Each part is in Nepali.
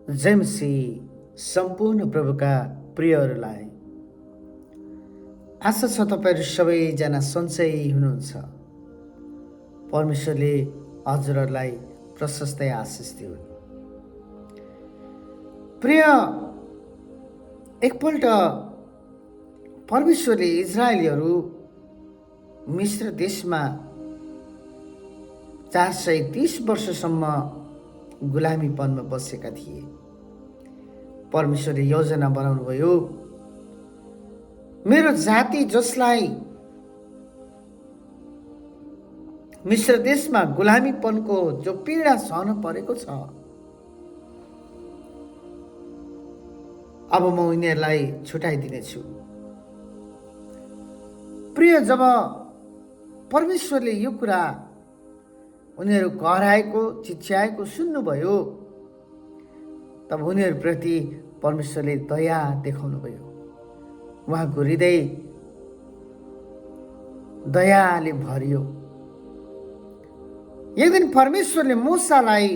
जेमसी सम्पूर्ण प्रभुका प्रियहरूलाई आशा छ तपाईँहरू सबैजना सन्चै हुनुहुन्छ। परमेश्वरले हजुरहरूलाई प्रशस्तै आशिष दिउन्। प्रिय, एकपल्ट परमेश्वरले इजरायलीहरू मिस्र देशमा 430 वर्षसम्म गुलामीपनमा बसेका थिए। परमेश्वरले योजना बनाउनुभयो, मेरो जाति जसलाई मिस्र देशमा गुलामीपनको जो पीडा सहन परेको छ, अब म उनीहरूलाई छुटाइदिनेछु। प्रिय, जब परमेश्वरले यो कुरा उनीहरू कराएको चिच्याएको सुन्नुभयो, तब उनीहरूप्रति परमेश्वरले दया देखाउनुभयो। उहाँको हृदय दयाले भरियो। एक दिन परमेश्वरले मूसालाई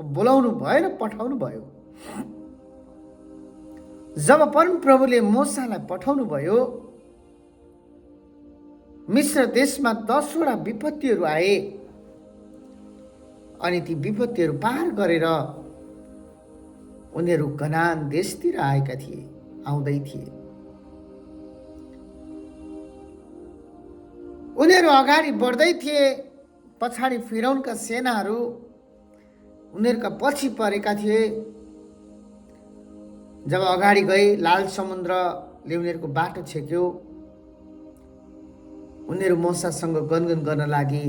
बोलाउनु भयो र पठाउनु भयो। जब परमप्रभुले मूसालाई पठाउनु भयो, मिस्र देशमा 10वटा विपत्तिहरू आए अनि ती विपत्तिहरू पार गरेर उनीहरू कनान देशतिर आउँदै थिए। उनीहरू अगाडि बढ्दै थिए, पछाडि फिरौनका सेनाहरू उनीहरूका पछि परेका थिए। जब अगाडि गए, लाल समुद्रले उनीहरूको बाटो छेक्यो। उनीहरू मूसासँग गनगन गर्न लागे,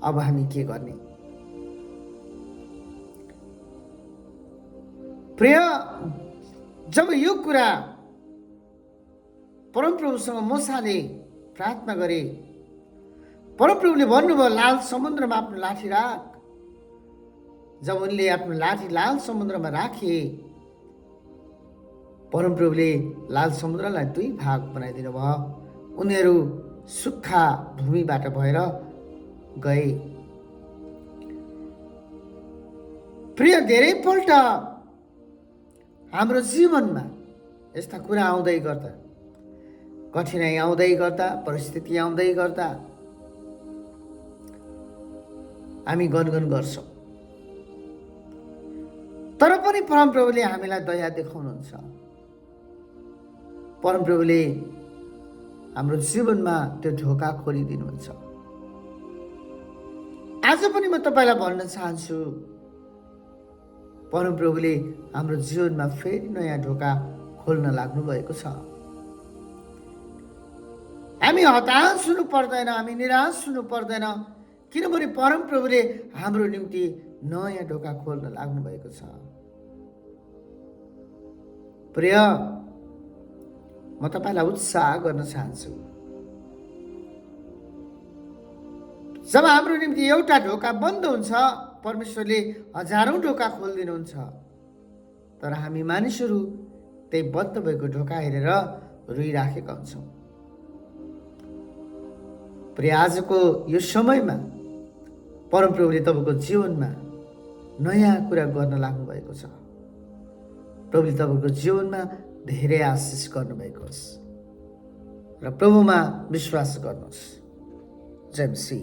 अब हामी के गर्ने? प्रिय, जब यो कुरा परमप्रभुसँग मूसाले प्रार्थना गरे, परमप्रभुले भन्नुभयो, लाल समुद्रमा आफ्नो लाठी राख। जब उनले आफ्नो लाठी लाल समुद्रमा राखे, परमप्रभुले लाल समुद्रलाई 2 भाग बनाइदिनु भयो। उनीहरू सुक्खा भूमिबाट भएर गए। प्रिय, धेरैपल्ट हाम्रो जीवनमा यस्ता कुरा आउँदै गर्दा, कठिनाइ आउँदै गर्दा, परिस्थिति आउँदै गर्दा हामी गनगन गर्छौँ। तर पनि परमप्रभुले हामीलाई दया देखाउनुहुन्छ। परमप्रभुले हाम्रो जीवनमा त्यो ढोका खोलिदिनुहुन्छ। आज पनि म तपाईँलाई भन्न चाहन्छु, परमप्रभुले हाम्रो जीवनमा फेरि नयाँ ढोका खोल्न लाग्नु भएको छ। हामी हताश हुनु पर्दैन, हामी निराश हुनु पर्दैन, किनभने परमप्रभुले हाम्रो निम्ति नयाँ ढोका खोल्न लाग्नु भएको छ। प्रिय, म तपाईँलाई उत्साह गर्न चाहन्छु। जब हाम्रो निम्ति एउटा ढोका बन्द हुन्छ, परमेश्वरले हजारौं ढोका खोलिदिनुहुन्छ। तर हामी मानिसहरू त्यही बन्द भएको ढोका हेरेर रोइराखेका हुन्छौँ। प्रिय, आजको यो समयमा परमप्रभुले तपाईँको जीवनमा नयाँ कुरा गर्न लाग्नु भएको छ। प्रभुले तपाईँको जीवनमा धेरै आशिष गर्नुभएको होस् र प्रभुमा विश्वास गर्नुहोस्। जेमसी।